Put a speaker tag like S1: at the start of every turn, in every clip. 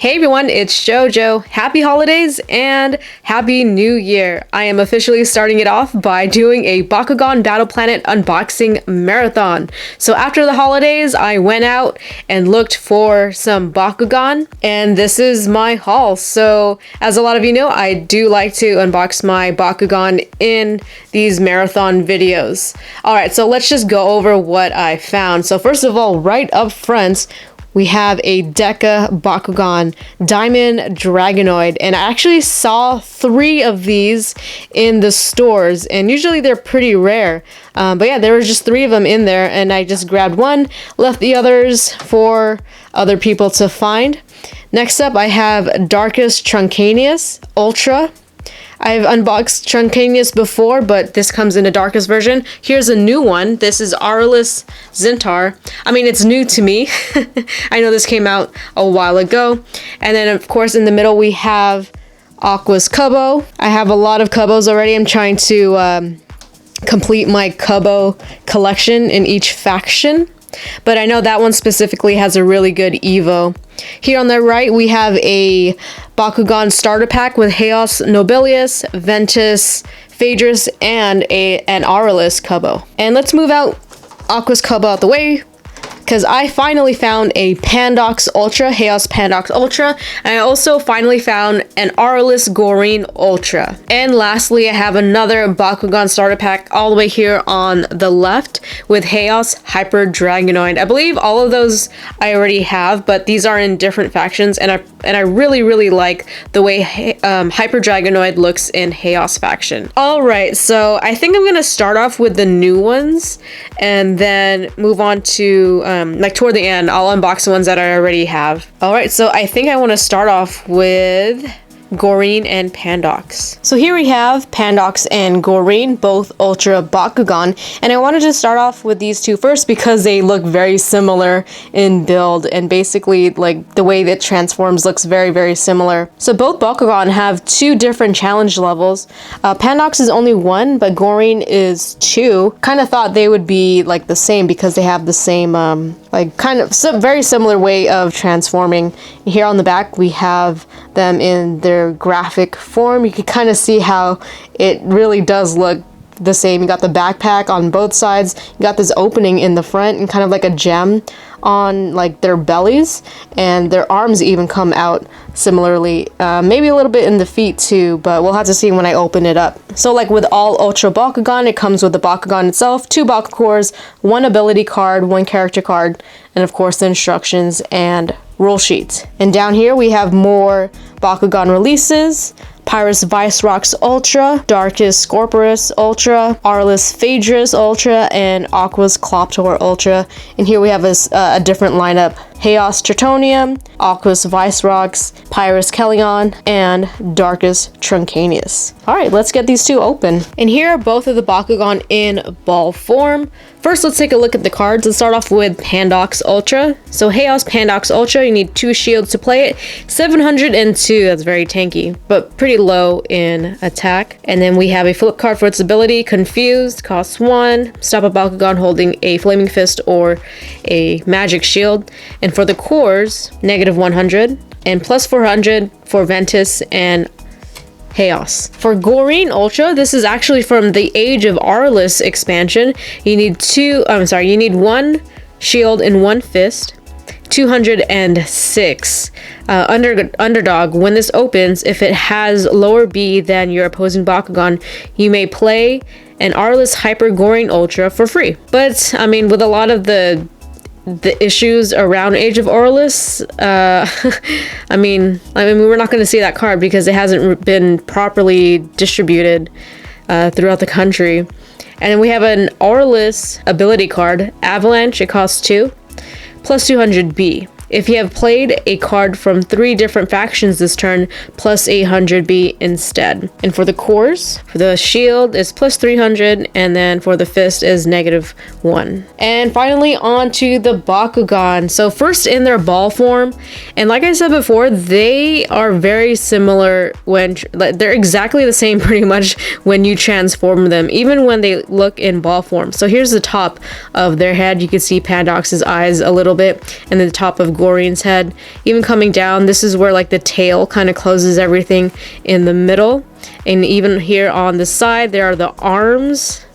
S1: Hey everyone, it's JoJo. Happy holidays and happy new year. I am officially starting it off by doing a Bakugan Battle Planet unboxing marathon. So after the holidays, I went out and looked for some Bakugan, and this is my haul. So as a lot of you know, I do like to unbox my Bakugan in these marathon videos. Alright, so let's just go over what I found. So first of all, right up front, we have a Deka Bakugan Diamond Dragonoid, and I actually saw 3 of these in the stores, and usually they're pretty rare. But yeah, there were just 3 of them in there, and I just grabbed one, left the others for other people to find. Next up, I have Darkus Truncanius Ultra. I've unboxed Truncanius before, but this comes in a Darkus version. Here's a new one. This is Aurelus Zintar. I mean, it's new to me. I know this came out a while ago. And then, of course, in the middle, we have Aqua's Kubo. I have a lot of Kubos already. I'm trying to complete my Kubo collection in each faction. But I know that one specifically has a really good Evo. Here on the right, we have a Bakugan starter pack with Chaos Nobilius, Ventus, Phaedrus, and an Aurelus Kubo. And let's move out Aqua's Kubo out the way, because I finally found a Pandox Ultra, Chaos Pandox Ultra, and I also finally found an Aurelus Goreen Ultra. And lastly, I have another Bakugan starter pack all the way here on the left with Chaos Hyper Dragonoid. I believe all of those I already have, but these are in different factions, and I really like the way Hyper Dragonoid looks in Chaos faction. Alright, so I think I'm gonna start off with the new ones, and then move on to like toward the end, I'll unbox the ones that I already have. Alright, so I think I want to start off with Goreen and Pandox. So here we have Pandox and Goreen, both Ultra Bakugan, and I wanted to start off with these two first because they look very similar in build, and basically like the way that transforms looks very similar. So both Bakugan have 2 different challenge levels. Pandox is only 1, but Goreen is 2. Kind of thought they would be like the same because they have the same like kind of very similar way of transforming. Here on the back we have them in their graphic form. You can kind of see how it really does look the same. You got the backpack on both sides, you got this opening in the front and kind of like a gem on like their bellies, and their arms even come out similarly, maybe a little bit in the feet too, but we'll have to see when I open it up. So like with all Ultra Bakugan, it comes with the Bakugan itself, 2 Bakugans, 1 ability card, 1 character card, and of course the instructions and rule sheet. And down here we have more Bakugan releases: Pyrus Vicerox Ultra, Darkus Scorpius Ultra, Aurelus Phaedrus Ultra, and Aqua's Cloptor Ultra. And here we have a different lineup: Chaos Tritonium, Aqua's Vicerox, Pyrus Kellion, and Darkus Truncanius. Alright, let's get these 2 open. And here are both of the Bakugan in ball form. First, let's take a look at the cards. Let's start off with Pandox Ultra. So Chaos Pandox Ultra, you need 2 shields to play it. 702, that's very tanky, but pretty low in attack. And then we have a flip card for its ability, Confused, costs 1. Stop a Bakugan holding a Flaming Fist or a Magic Shield. And for the cores, negative 100, and plus 400 for Ventus and Chaos. For Goreen Ultra, this is actually from the Age of Aurelus expansion. You need 1 shield and 1 fist. 206. Underdog, when this opens, if it has lower B than your opposing Bakugan, you may play an Aurelus Hyper Goreen Ultra for free. But I mean, with a lot of the issues around Age of Aurelus, I mean we're not going to see that card because it hasn't been properly distributed throughout the country. And then we have an Aurelus ability card, Avalanche. It costs 2, plus 200 B. If you have played a card from 3 different factions this turn, plus 800 B instead. And for the cores, for the shield is plus 300, and then for the fist is negative 1. And finally, on to the Bakugan. So first in their ball form, and like I said before, they are very similar when they're exactly the same pretty much when you transform them, even when they look in ball form. So here's the top of their head. You can see Pandox's eyes a little bit, and the top of Gorin's head. Even coming down, this is where like the tail kind of closes everything in the middle. And even here on the side, there are the arms.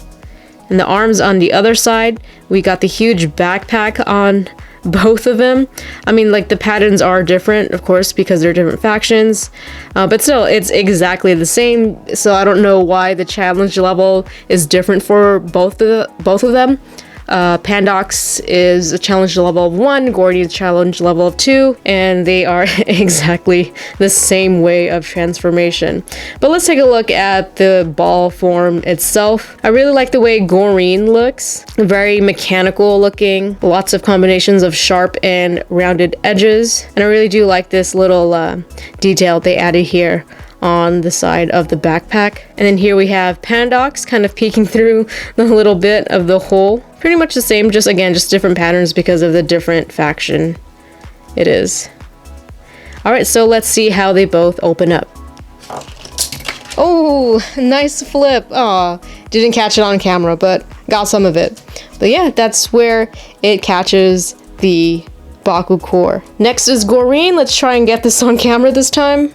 S1: And the arms on the other side, we got the huge backpack on both of them. I mean, like, the patterns are different, of course, because they're different factions, but still, it's exactly the same. So I don't know why the challenge level is different for both of them. Pandox is a challenge level of 1, Gorin is a challenge level of 2, and they are exactly the same way of transformation. But let's take a look at the ball form itself. I really like the way Gorin looks. Very mechanical looking, lots of combinations of sharp and rounded edges, and I really do like this little detail they added here on the side of the backpack. And then here we have Pandox kind of peeking through the little bit of the hole. Pretty much the same, just again, just different patterns because of the different faction it is. Alright, so let's see how they both open up. Oh, nice flip. Aw, didn't catch it on camera, but got some of it. But yeah, that's where it catches the Baku core. Next is Gorin. Let's try and get this on camera this time.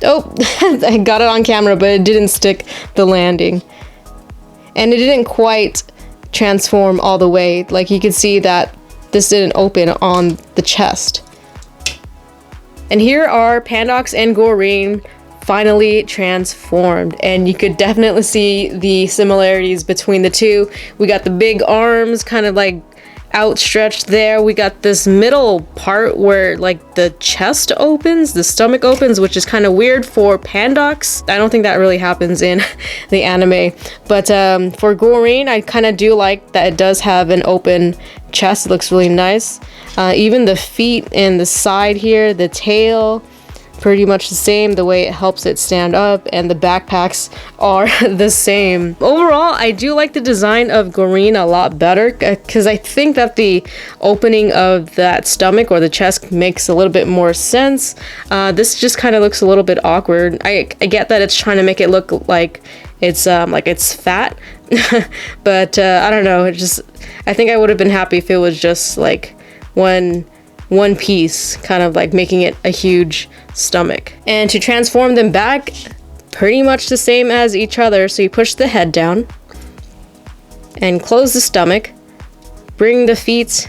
S1: Oh, I got it on camera, but it didn't stick the landing. And it didn't quite transform all the way. Like, you could see that this didn't open on the chest. And here are Pandox and Gorin finally transformed, and you could definitely see the similarities between the two. We got the big arms kind of like outstretched there. We got this middle part where like the chest opens, the stomach opens, which is kind of weird for Pandox. I don't think that really happens in the anime, but for Gorin, I kind of do like that it does have an open chest. It looks really nice. Even the feet and the side here, the tail, pretty much the same, the way it helps it stand up, and the backpacks are the same. Overall, I do like the design of Gorin a lot better because I think that the opening of that stomach or the chest makes a little bit more sense. This just kind of looks a little bit awkward. I get that it's trying to make it look like it's fat, but I don't know. I think I would have been happy if it was just like one piece, kind of like making it a huge stomach. And to transform them back, pretty much the same as each other. So you push the head down and close the stomach, bring the feet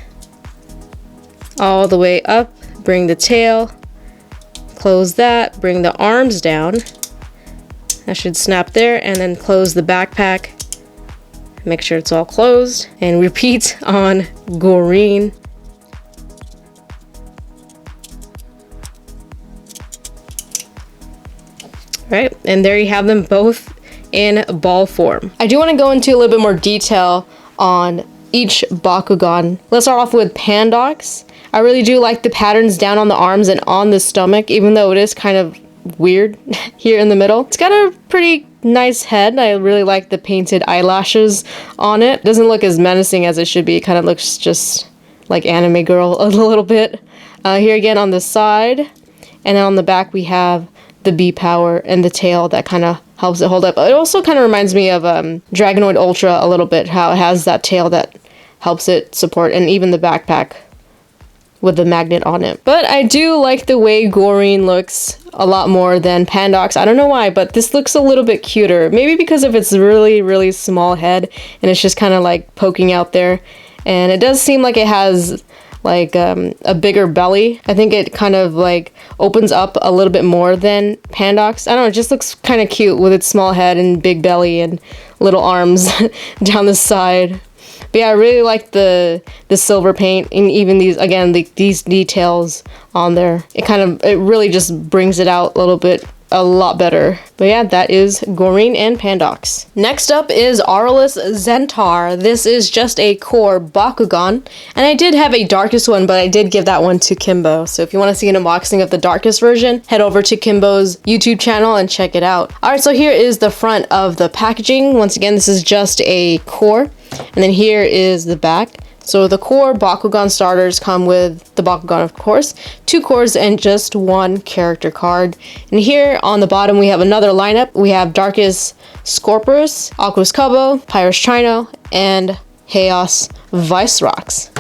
S1: all the way up, bring the tail, close that, bring the arms down. That should snap there, and then close the backpack. Make sure it's all closed, and repeat on Gorin. Right, and there you have them both in ball form. I do want to go into a little bit more detail on each Bakugan. Let's start off with Pandox. I really do like the patterns down on the arms and on the stomach, even though it is kind of weird here in the middle. It's got a pretty nice head. I really like the painted eyelashes on it. Doesn't look as menacing as it should be. It kind of looks just like anime girl a little bit. Here again on the side, and then on the back we have the B power and the tail that kind of helps it hold up. It also kind of reminds me of Dragonoid Ultra a little bit, how it has that tail that helps it support, and even the backpack with the magnet on it. But I do like the way Gorin looks a lot more than Pandox. I don't know why, but this looks a little bit cuter. Maybe because of its really, really small head, and it's just kind of like poking out there. And it does seem like it has like a bigger belly. I think it kind of like opens up a little bit more than Pandox. I don't know, it just looks kind of cute with its small head and big belly and little arms down the side. But yeah, I really like the silver paint, and even these, again, these details on there. It really just brings it out a little bit, a lot better. But yeah, that is Gorin and Pandox. Next up is Aurelus Zentar. This is just a core Bakugan, and I did have a darkest one, but I did give that one to Kimbo. So if you want to see an unboxing of the darkest version, head over to Kimbo's YouTube channel and check it out. Alright, so here is the front of the packaging. Once again, this is just a core, and then here is the back. So the core Bakugan starters come with the Bakugan, of course, 2 cores and just 1 character card. And here on the bottom we have another lineup. We have Darkus Scorpius, Aquos Kubo, Pyrus Trino, and Chaos Vicerox.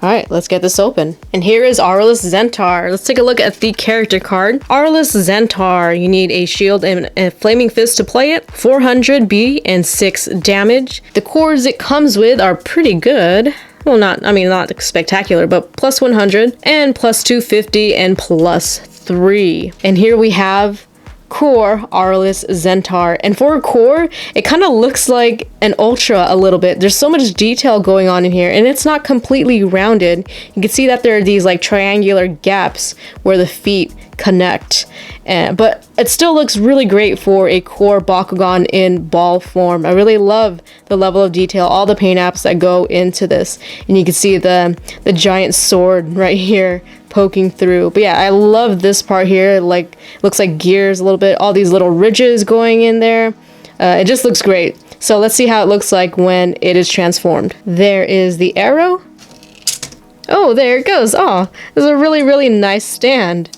S1: Alright, let's get this open. And here is Aurelus Zentaur. Let's take a look at the character card. Aurelus Zentaur, you need a shield and a flaming fist to play it. 400 B and 6 damage. The cores it comes with are pretty good. Well, not spectacular, but plus 100 and plus 250 and plus 3. And here we have core Aurelus Zentaur, and for a core it kind of looks like an ultra a little bit. There's so much detail going on in here, and it's not completely rounded. You can see that there are these like triangular gaps where the feet connect, but it still looks really great for a core Bakugan in ball form. I really love the level of detail, all the paint apps that go into this, and you can see the giant sword right here poking through. But yeah, I love this part here. Like, looks like gears a little bit, all these little ridges going in there. It just looks great. So let's see how it looks like when it is transformed. There is the arrow. Oh, there it goes. Oh, it's a really, really nice stand.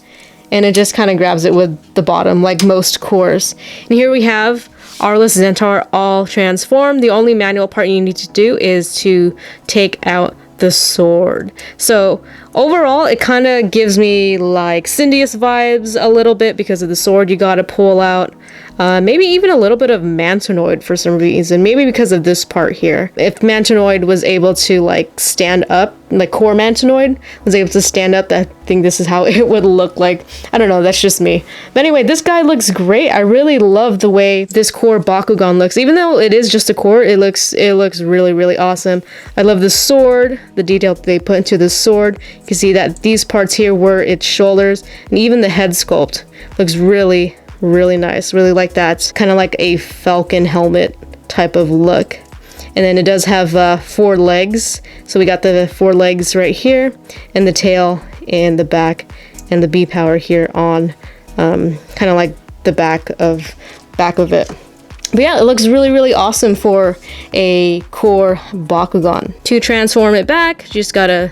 S1: And it just kind of grabs it with the bottom, like most cores. And here we have Aurelus Zentaur all transformed. The only manual part you need to do is to take out the sword. So overall, it kind of gives me like Syndius vibes a little bit because of the sword you gotta pull out. Maybe even a little bit of Mantonoid for some reason. Maybe because of this part here. If Mantonoid was able to like stand up, like core Mantonoid was able to stand up, I think this is how it would look like. I don't know, that's just me. But anyway, this guy looks great. I really love the way this core Bakugan looks. Even though it is just a core, it looks really, really awesome. I love the sword, the detail they put into the sword. You can see that these parts here were its shoulders, and even the head sculpt looks really nice. Really like that, kind of like a falcon helmet type of look. And then it does have 4 legs, so we got the 4 legs right here, and the tail and the back, and the B power here on kind of like the back of it. But yeah, it looks really awesome for a core Bakugan. To transform it back, you just gotta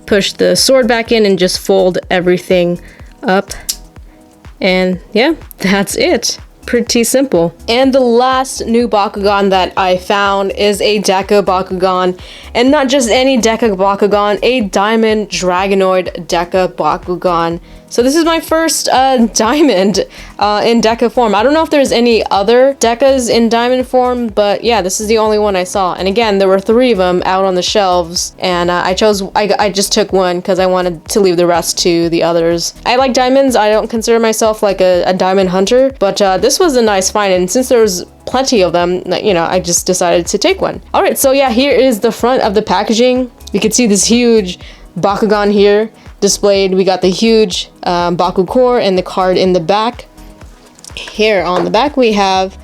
S1: push the sword back in and just fold everything up. And yeah, that's it. Pretty simple. And the last new Bakugan that I found is a Deca Bakugan. And not just any Deca Bakugan, a Diamond Dragonoid Deca Bakugan. So this is my first diamond in Deca form. I don't know if there's any other Decas in diamond form, but yeah, this is the only one I saw. And again, there were 3 of them out on the shelves, and I just took one because I wanted to leave the rest to the others. I like diamonds. I don't consider myself like a diamond hunter, but this was a nice find, and since there was plenty of them, you know, I just decided to take one. All right, so yeah, here is the front of the packaging. You can see this huge Bakugan here displayed. We got the huge Baku core and the card in the back. Here on the back we have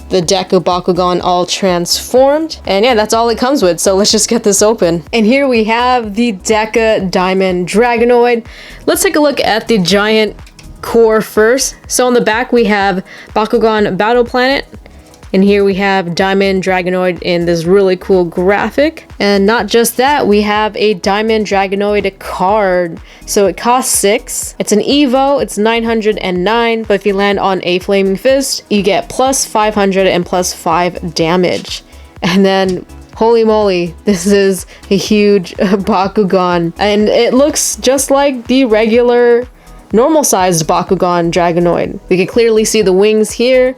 S1: the Deca Bakugan all transformed, and yeah, that's all it comes with. So let's just get this open. And here we have the Deca Diamond Dragonoid. Let's take a look at the giant core first. So on the back we have Bakugan Battle Planet, and here we have Diamond Dragonoid in this really cool graphic. And not just that, we have a Diamond Dragonoid card. So it costs 6. It's an Evo, it's 909, but if you land on a Flaming Fist, you get plus 500 and plus 5 damage. And then, holy moly, this is a huge Bakugan. And it looks just like the regular normal sized Bakugan Dragonoid. We can clearly see the wings here.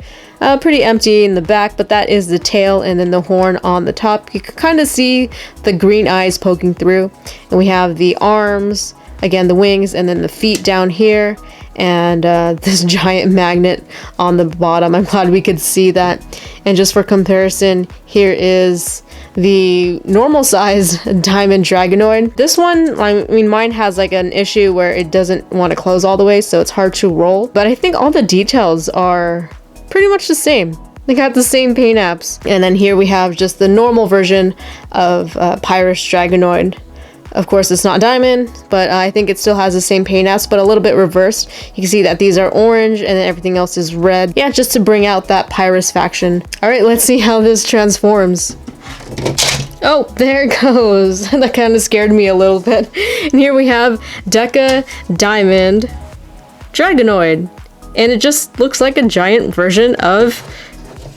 S1: Pretty empty in the back, but that is the tail, and then the horn on the top. You can kind of see the green eyes poking through. And we have the arms, again the wings, and then the feet down here, and this giant magnet on the bottom. I'm glad we could see that. And just for comparison, here is the normal size Diamond Dragonoid. This one, I mean, mine has like an issue where it doesn't want to close all the way, so it's hard to roll. But I think all the details are pretty much the same. They got the same paint apps. And then here we have just the normal version of Pyrus Dragonoid. Of course, it's not diamond, but I think it still has the same paint apps, but a little bit reversed. You can see that these are orange and then everything else is red. Yeah, just to bring out that Pyrus faction. All right, let's see how this transforms. Oh, there it goes. That kind of scared me a little bit. And here we have Deca Diamond Dragonoid. And it just looks like a giant version of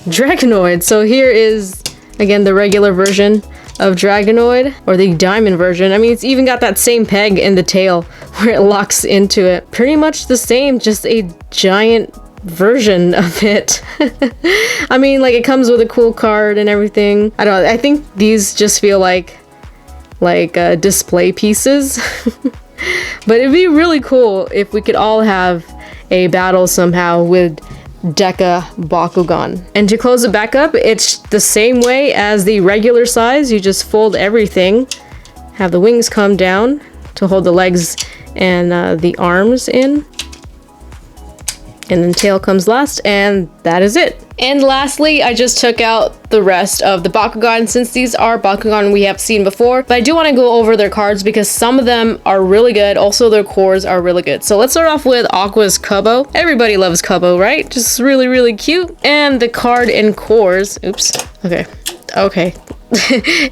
S1: Dragonoid. So here is, again, the regular version of Dragonoid, or the diamond version. I mean, it's even got that same peg in the tail where it locks into it. Pretty much the same, just a giant version of it. I mean, like, it comes with a cool card and everything. I don't know, I think these just feel like display pieces. But it'd be really cool if we could all have a battle somehow with Deca Bakugan. And to close it back up, it's the same way as the regular size. You just fold everything, have the wings come down to hold the legs and the arms in, and then tail comes last, and that is it. And lastly, I just took out the rest of the Bakugan, since these are Bakugan we have seen before, but I do want to go over their cards because some of them are really good. Also, their cores are really good. So let's start off with Aqua's Kubo. Everybody loves Kubo, right? Just really, really cute. And the card in cores, oops, okay.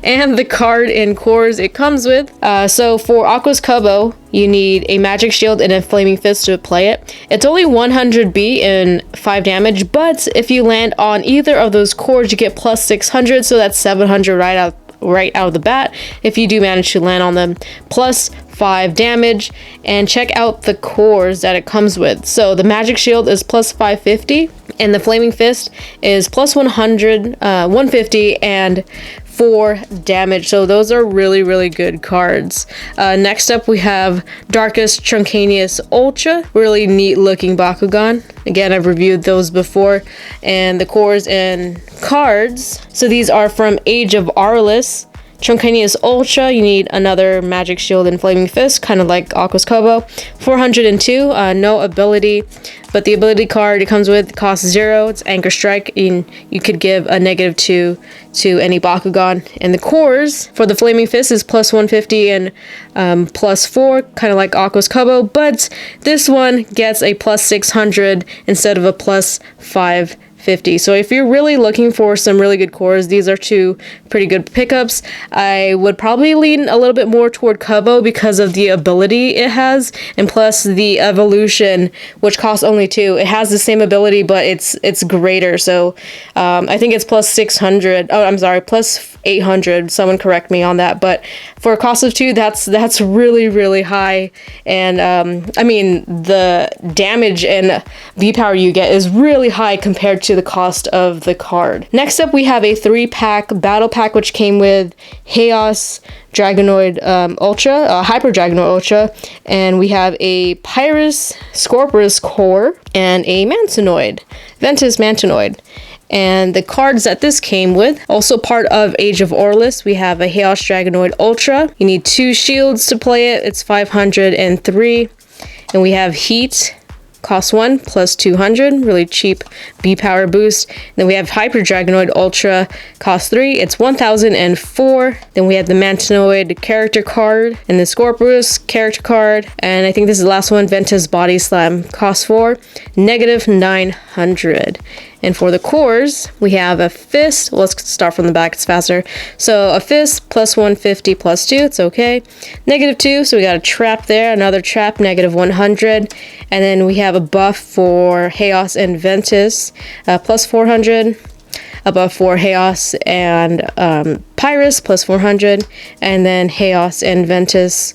S1: And the card in cores it comes with. So for Aqua's Kubo, you need a Magic Shield and a Flaming Fist to play it. It's only 100B and 5 damage, but if you land on either of those cores, you get plus 600, so that's 700 right out of the bat if you do manage to land on them, plus 5 damage. And check out the cores that it comes with. So the Magic Shield is plus 550, and the Flaming Fist is plus 150 and 4 damage. So those are really, really good cards. Next up we have Darkus Truncanius Ultra. Really neat looking Bakugan. Again, I've reviewed those before. And the cores and cards. So these are from Age of Arliss. Truncanius Ultra, you need another Magic Shield and Flaming Fist, kind of like Aqua's Kubo. 402, no ability, but the ability card it comes with costs 0. It's Anchor Strike, and you could give a -2 to any Bakugan. And the cores for the Flaming Fist is plus 150 and plus 4, kind of like Aqua's Kubo, but this one gets a plus 600 instead of a plus 550. So if you're really looking for some really good cores, these are two pretty good pickups. I would probably lean a little bit more toward Kubo because of the ability it has, and plus the evolution, which costs only 2. It has the same ability, but it's greater. So I think it's plus 600. Oh, I'm sorry, plus 800. Someone correct me on that. But for a cost of 2, that's really, really high. And I mean, the damage and V power you get is really high compared to the cost of the card. Next up, we have a 3-pack battle pack, which came with Chaos Dragonoid Ultra, Hyper Dragonoid Ultra, and we have a Pyrus Scorpius core and a Mantinoid, Ventus Mantinoid. And the cards that this came with, also part of Age of Arliss, we have a Chaos Dragonoid Ultra. You need 2 shields to play it. It's 503. And we have Heat, cost 1, plus 200, really cheap B-Power boost. Then we have Hyper Dragonoid Ultra, cost 3, it's 1004. Then we have the Mantinoid character card, and the Scorpius character card, and I think this is the last one, Ventus Body Slam, cost 4, -900. And for the cores, we have a Fist. Well, let's start from the back, it's faster. So a Fist, plus 150, plus 2, it's okay. -2, so we got a trap there, another trap, -100. And then we have a buff for Chaos and Ventus, plus 400. A buff for Chaos and Pyrus, plus 400. And then Chaos and Ventus,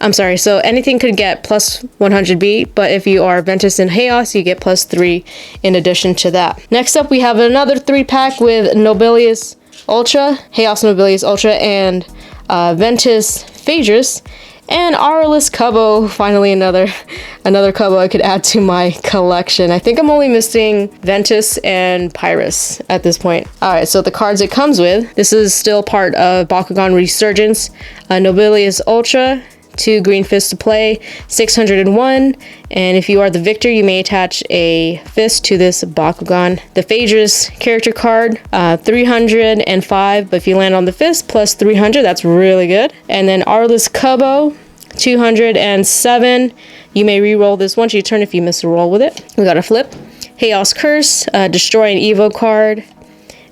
S1: I'm sorry, so anything could get plus 100B, but if you are Ventus and Chaos, you get plus 3 in addition to that. Next up, we have another 3-pack with Nobilius Ultra, Chaos Nobilius Ultra, and Ventus Phaedrus, and Arliss Kubo. Finally, another Kubo I could add to my collection. I think I'm only missing Ventus and Pyrus at this point. Alright, so the cards it comes with, this is still part of Bakugan Resurgence, Nobilius Ultra, 2 green fists to play, 601, and if you are the victor, you may attach a fist to this Bakugan. The Phaedrus character card, 305, but if you land on the fist, plus 300, that's really good. And then Arliss Kubo, 207. You may re-roll this once you turn if you miss a roll with it. We got a flip. Chaos Curse, destroy an Evo card,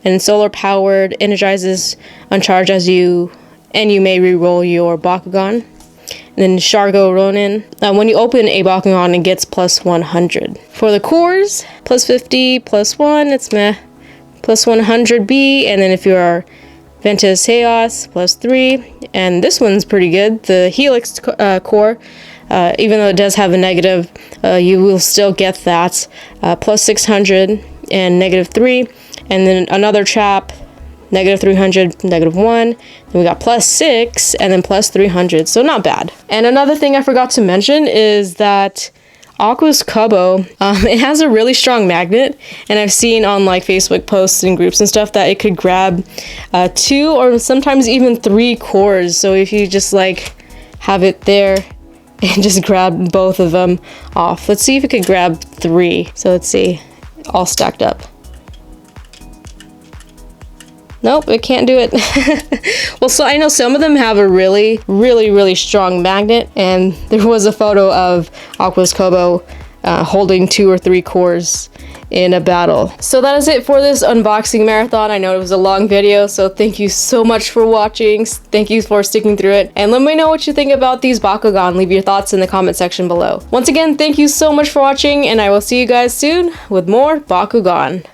S1: and solar powered, energizes on charge as you, and you may re-roll your Bakugan. And then Shargo Ronin. When you open a Bakugan, it gets plus 100. For the cores, plus 50, plus 1, it's meh. Plus 100B, and then if you are Ventus Chaos +3, and this one's pretty good. The Helix core, even though it does have a negative, you will still get that +600 and -3, and then another trap -300, -1. Then we got +6 and then +300, so not bad. And another thing I forgot to mention is that Aqua's Kobo, it has a really strong magnet, and I've seen on like Facebook posts and groups and stuff that it could grab 2 or sometimes even 3 cores. So if you just like have it there and just grab both of them off. Let's see if it could grab 3. So let's see, all stacked up. Nope, it can't do it. Well, so I know some of them have a really strong magnet, and there was a photo of Aqua's Kobo holding 2 or 3 cores in a battle. So that is it for this unboxing marathon. I know it was a long video, so thank you so much for watching. Thank you for sticking through it, and let me know what you think about these Bakugan. Leave your thoughts in the comment section below. Once again, thank you so much for watching, and I will see you guys soon with more Bakugan.